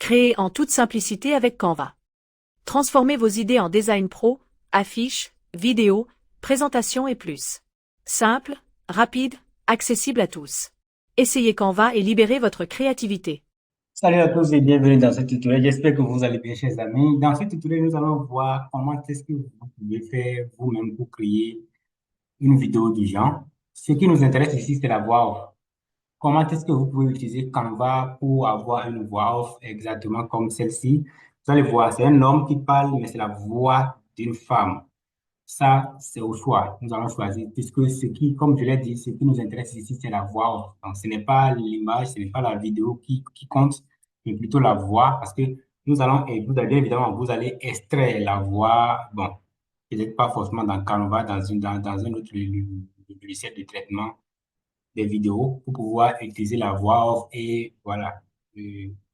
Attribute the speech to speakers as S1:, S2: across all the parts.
S1: Créez en toute simplicité avec Canva. Transformez vos idées en design pro, affiches, vidéos, présentations et plus. Simple, rapide, accessible à tous. Essayez Canva et libérez votre créativité.
S2: Salut à tous et bienvenue dans ce tutoriel. J'espère que vous allez bien, chers amis. Dans ce tutoriel, nous allons voir comment est-ce que vous pouvez faire vous-même pour créer une vidéo du genre. Ce qui nous intéresse ici, c'est la voix off. Comment est-ce que vous pouvez utiliser Canva pour avoir une voix off exactement comme celle-ci? Vous allez voir, c'est un homme qui parle, mais c'est la voix d'une femme. Ça, c'est au choix. Nous allons choisir, puisque ce qui, comme je l'ai dit, ce qui nous intéresse ici, c'est la voix off. Donc, ce n'est pas l'image, ce n'est pas la vidéo qui compte, mais plutôt la voix, parce que nous allons, et vous allez, bien évidemment, vous allez extraire la voix, bon, peut-être pas forcément dans Canva, dans un autre logiciel de traitement des vidéos, pour pouvoir utiliser la voix off et, voilà,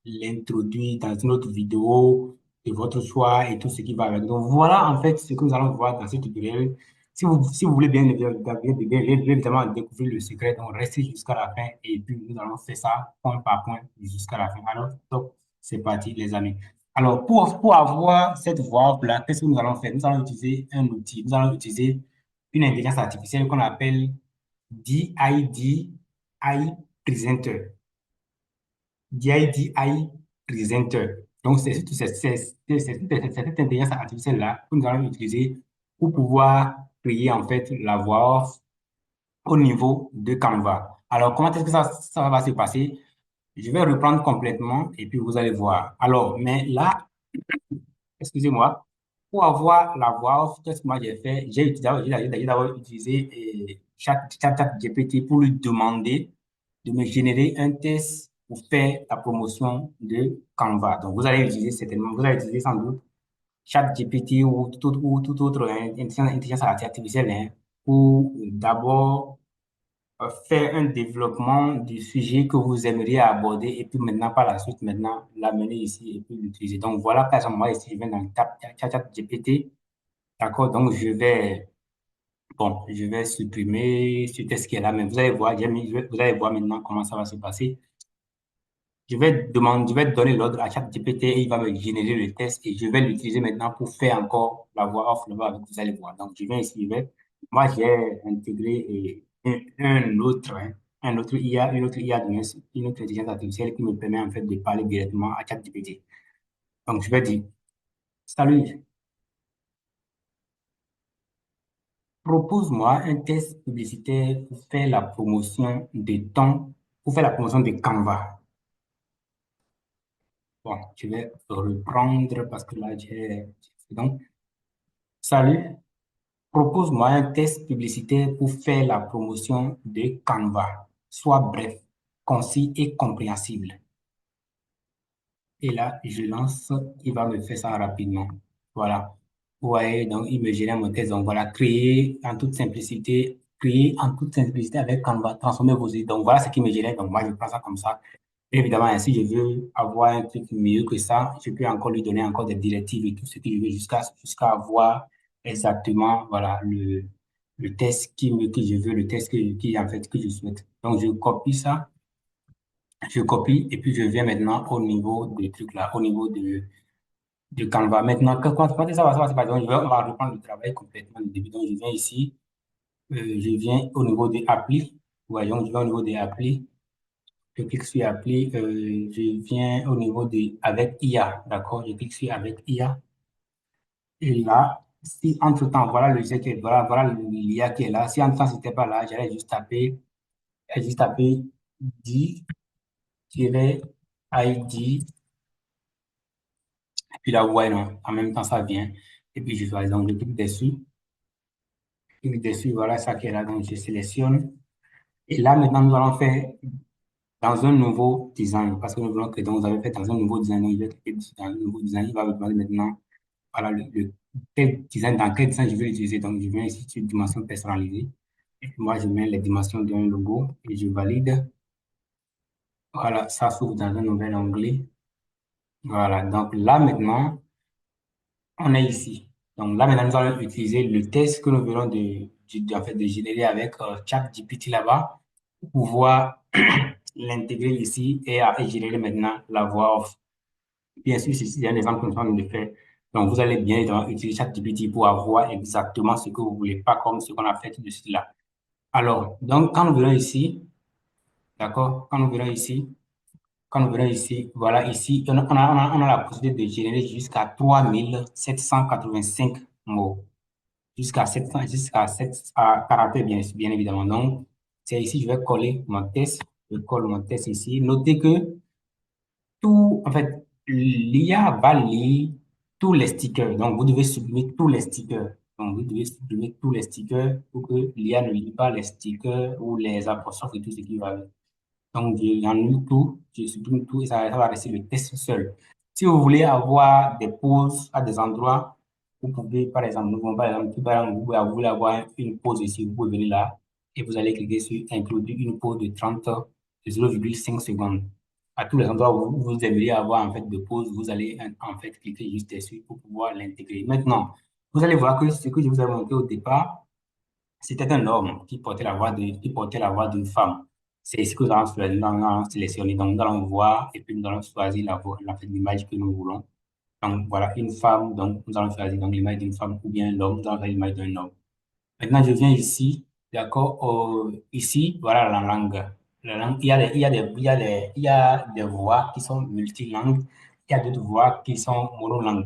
S2: l'introduire dans une autre vidéo de votre choix et tout ce qui va avec. Donc voilà en fait ce que nous allons voir dans ce tutoriel. Si vous voulez bien évidemment découvrir le secret, donc restez jusqu'à la fin et puis nous allons faire ça point par point jusqu'à la fin. Alors, top, c'est parti les amis. Alors, pour avoir cette voix-là, qu'est-ce que nous allons faire? Nous allons utiliser un outil. Nous allons utiliser une intelligence artificielle qu'on appelle DIDI Presenter. DIDI Presenter. Donc, cette intelligence artificielle-là que nous allons utiliser pour pouvoir créer en fait la voix off au niveau de Canva. Alors, comment est-ce que ça va se passer? Je vais reprendre complètement et puis vous allez voir. Alors, mais là, excusez-moi, pour avoir la voix off, qu'est-ce que moi j'ai fait? J'ai d'abord utilisé ChatGPT pour lui demander de me générer un test pour faire la promotion de Canva. Donc, vous allez utiliser certainement, vous allez utiliser sans doute ChatGPT ou tout autre intelligence artificielle hein, pour d'abord faire un développement du sujet que vous aimeriez aborder et puis maintenant, par la suite, maintenant, l'amener ici et puis l'utiliser. Donc, voilà, par exemple, moi, ici, je viens dans le ChatGPT. D'accord? Donc, je vais supprimer ce test qui est là, mais vous allez voir, vous allez voir maintenant comment ça va se passer. Je vais donner l'ordre à ChatGPT et il va me générer le test et je vais l'utiliser maintenant pour faire encore la voix off là-bas avec vous allez voir. Donc, je viens ici, moi, j'ai intégré un autre IA, une autre IA, une autre intelligence artificielle qui me permet en fait de parler directement à ChatGPT. Donc, je vais dire, salut, propose-moi un test publicitaire pour faire la promotion de Canva. Bon, je vais reprendre parce que là, donc, salut, propose-moi un test publicitaire pour faire la promotion de Canva. Sois bref, concis et compréhensible. Et là, je lance, il va me faire ça rapidement. Voilà. Vous voyez, donc il me génère mon test. Donc voilà, créer en toute simplicité avec Canva, transformer vos idées. Donc voilà ce qui me génère. Donc moi, je prends ça comme ça. Évidemment, hein, si je veux avoir un truc mieux que ça, je peux encore lui donner encore des directives et tout ce que je veux jusqu'à avoir exactement, voilà, le test que je veux, le test en fait, que je souhaite. Donc, je copie ça, je copie et puis je viens maintenant au niveau des trucs là, au niveau de Canva. Maintenant, quand ça va se passer, donc, on va reprendre le travail complètement du début. Donc, je viens ici, je viens au niveau des applis. Voyons, je vais au niveau des applis. Je clique sur appli, je viens au niveau de avec IA, d'accord? Je clique sur avec IA. Et là, si entre-temps, voilà le GT, voilà l'IA qui est là. Si entre-temps, c'était pas là, j'allais juste taper D-ID, puis là, ouais, non, en même temps, ça vient. Et puis, je choisis, donc, je clique dessus, voilà ça qui est là, donc je sélectionne. Et là, maintenant, nous allons faire dans un nouveau design, parce que nous voulons que donc, vous avez fait dans un nouveau design, donc je vais cliquer dessus dans un nouveau design, il va me demander maintenant, voilà, dans quel design je vais utiliser. Donc, je viens ici sur dimension personnalisée. Et puis moi, je mets les dimensions d'un logo et je valide. Voilà, ça s'ouvre dans un nouvel onglet. Voilà, donc là, maintenant, on est ici. Donc là, maintenant, nous allons utiliser le test que nous venons en fait, de générer avec ChatGPT là-bas pour pouvoir l'intégrer ici et générer maintenant la voix off. Bien sûr, c'est un exemple que nous sommes de faire. Donc, vous allez bien évidemment utiliser ChatGPT pour avoir exactement ce que vous voulez, pas comme ce qu'on a fait dessus là. Alors, donc, quand nous venons ici, d'accord, quand nous venons ici, voilà, ici, on a la possibilité de générer jusqu'à 3785 mots, jusqu'à 700, jusqu'à 7 à caractères, bien évidemment. Donc, c'est ici, je vais coller mon test, je colle mon test ici. Notez que tout, en fait, l'IA va lire tous les stickers. Donc, vous devez supprimer tous les stickers. Donc, vous devez supprimer tous les stickers pour que l'IA ne lit pas les stickers ou les apostrophes et tout ce qui va avec. Donc, j'enlève tout, je supprime tout et ça va rester le test seul. Si vous voulez avoir des pauses à des endroits, vous pouvez, par exemple, vous voulez avoir une pause ici, vous pouvez venir là et vous allez cliquer sur introduire une pause de 30, de 0,5 secondes. À tous les endroits où vous aimeriez avoir en fait de pause, vous allez en fait cliquer juste dessus pour pouvoir l'intégrer. Maintenant, vous allez voir que ce que je vous ai montré au départ, c'était un homme qui portait la voix d'une femme. C'est ce que nous allons choisir, nous allons sélectionner. Donc, nous allons voir et puis nous allons choisir l'image que nous voulons. Donc, voilà, une femme. Donc, nous allons choisir donc l'image d'une femme ou bien l'homme. Nous allons choisir l'image d'un homme. Maintenant, je viens ici, d'accord? Ici, voilà la langue. La langue, il y a des voix qui sont multilangues. Il y a d'autres voix qui sont monolangues.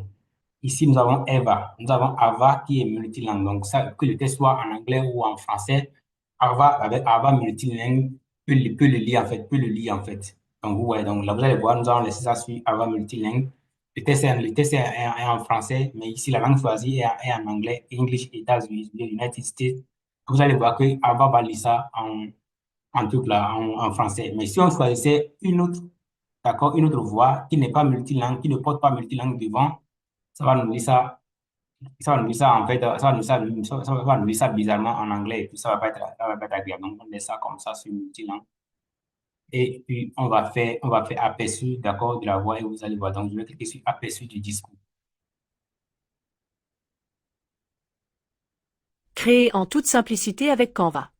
S2: Ici, nous avons Eva. Nous avons Ava qui est multilingue. Donc, ça, que le texte soit en anglais ou en français, Ava, avec Ava multilingue, peut le lire en fait, peut le lire en fait. Donc, vous voyez, donc là, vous allez voir, nous allons laisser ça sur Ava multilingue. Le texte est en français, mais ici, la langue choisie est en anglais, English, États-Unis, United States. Vous allez voir que Ava va lire ça en truc là, en français. Mais si on choisissait une autre, d'accord, une autre voix qui n'est pas multilingue, qui ne porte pas multilingue devant, ça va nous lire ça ça va nous dire ça, en fait, ça va nous dire ça bizarrement en anglais et puis ça va pas être agréable. Donc, on laisse ça comme ça sur multilingue. Et puis, on va faire aperçu, d'accord, de la voix et vous allez voir. Donc, je vais cliquer sur aperçu du discours.
S1: Créez en toute simplicité avec Canva.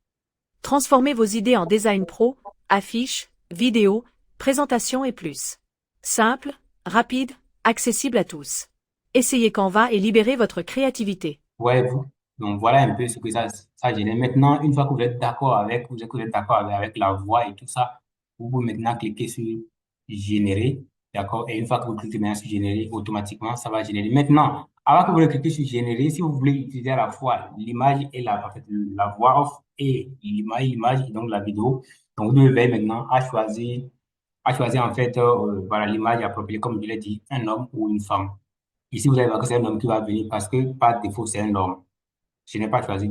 S1: Transformez vos idées en design pro, affiches, vidéos, présentations et plus. Simple, rapide, accessible à tous. Essayez Canva et libérez votre créativité.
S2: Ouais, vous. Donc, voilà un peu ce que ça génère. Maintenant, une fois que vous êtes d'accord avec, vous êtes d'accord avec la voix et tout ça, vous pouvez maintenant cliquer sur générer, d'accord? Et une fois que vous cliquez maintenant sur générer, automatiquement, ça va générer. Maintenant, avant que vous cliquez sur générer, si vous voulez utiliser à la fois l'image et en fait, la voix off et l'image et donc la vidéo, donc vous devez veiller maintenant à choisir en fait, voilà, l'image appropriée, comme je l'ai dit, un homme ou une femme. Ici, vous allez voir que c'est un homme qui va venir parce que par défaut, c'est un homme. Je n'ai pas choisi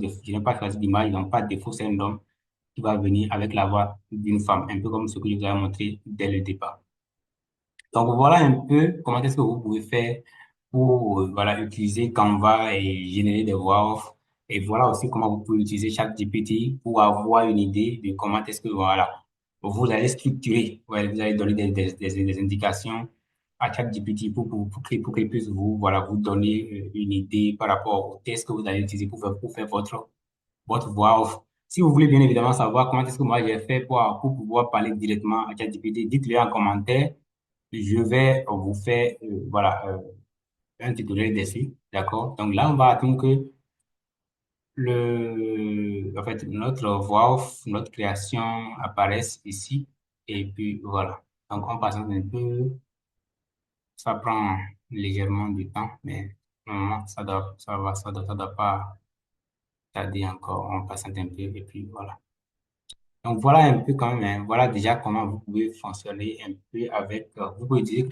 S2: d'image, donc par défaut, c'est un homme qui va venir avec la voix d'une femme, un peu comme ce que je vous ai montré dès le départ. Donc voilà un peu comment est-ce que vous pouvez faire pour voilà, utiliser Canva et générer des voix off. Et voilà aussi comment vous pouvez utiliser ChatGPT pour avoir une idée de comment est-ce que voilà, vous allez structurer, ouais, vous allez donner des indications à ChatGPT pour qu'il puisse vous, voilà, vous donner une idée par rapport au test que vous allez utiliser pour faire votre voix off. Si vous voulez bien évidemment savoir comment est-ce que moi j'ai fait pour pouvoir parler directement à ChatGPT, dites-le en commentaire. Je vais vous faire voilà, un tutoriel dessus. D'accord? Donc là, on va attendre que en fait, notre voix off, notre création apparaisse ici. Et puis voilà. Donc on passe un peu. Ça prend légèrement du temps, mais normalement, ça doit pas tarder encore. On passe un peu et puis voilà. Donc voilà un peu quand même, hein, voilà déjà comment vous pouvez fonctionner un peu avec, vous pouvez utiliser,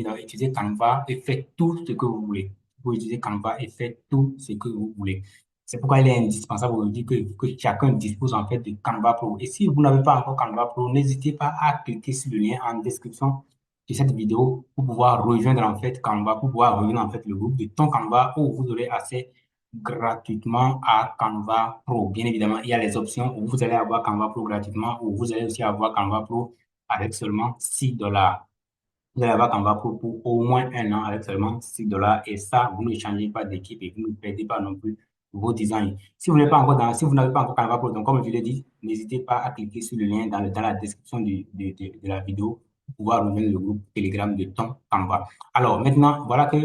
S2: donc, utiliser Canva et faire tout ce que vous voulez. Vous pouvez utiliser Canva et faire tout ce que vous voulez. C'est pourquoi il est indispensable aujourd'hui que chacun dispose en fait de Canva Pro. Et si vous n'avez pas encore Canva Pro, n'hésitez pas à cliquer sur le lien en description de cette vidéo pour pouvoir rejoindre en fait Canva, pour pouvoir rejoindre en fait le groupe de ton Canva où vous aurez accès gratuitement à Canva Pro. Bien évidemment, il y a les options où vous allez avoir Canva Pro gratuitement ou vous allez aussi avoir Canva Pro avec seulement $6. Vous allez avoir Canva Pro pour au moins un an avec seulement $6. Et ça, vous ne changez pas d'équipe et vous ne perdez pas non plus vos designs. Si vous n'avez pas encore Canva Pro, donc comme je l'ai dit, n'hésitez pas à cliquer sur le lien dans la description de la vidéo pour pouvoir rejoindre le groupe Telegram de ton Canva. Alors maintenant, voilà que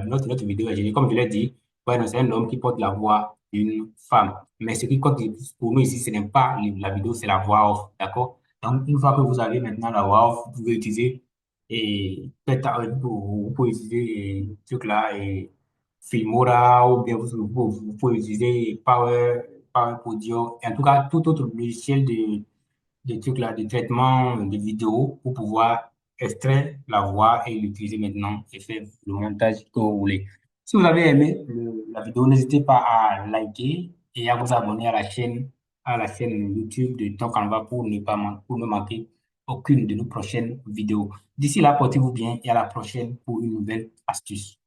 S2: notre vidéo est générée. Comme je l'ai dit, voilà, c'est un homme qui porte la voix d'une femme. Mais ce qui compte pour nous ici, ce n'est pas la vidéo, c'est la voix off. D'accord? Donc, une fois que vous avez maintenant la voix off, vous pouvez utiliser et peut-être vous pouvez utiliser ce truc-là et Filmora ou bien vous pouvez utiliser Power Audio. En tout cas, tout autre logiciel de trucs là, de traitement de vidéo pour pouvoir extraire la voix et l'utiliser maintenant et faire le montage que vous voulez. Si vous avez aimé la vidéo, n'hésitez pas à liker et à vous abonner à la chaîne YouTube de Ton Canva pour ne manquer aucune de nos prochaines vidéos. D'ici là, portez-vous bien et à la prochaine pour une nouvelle astuce.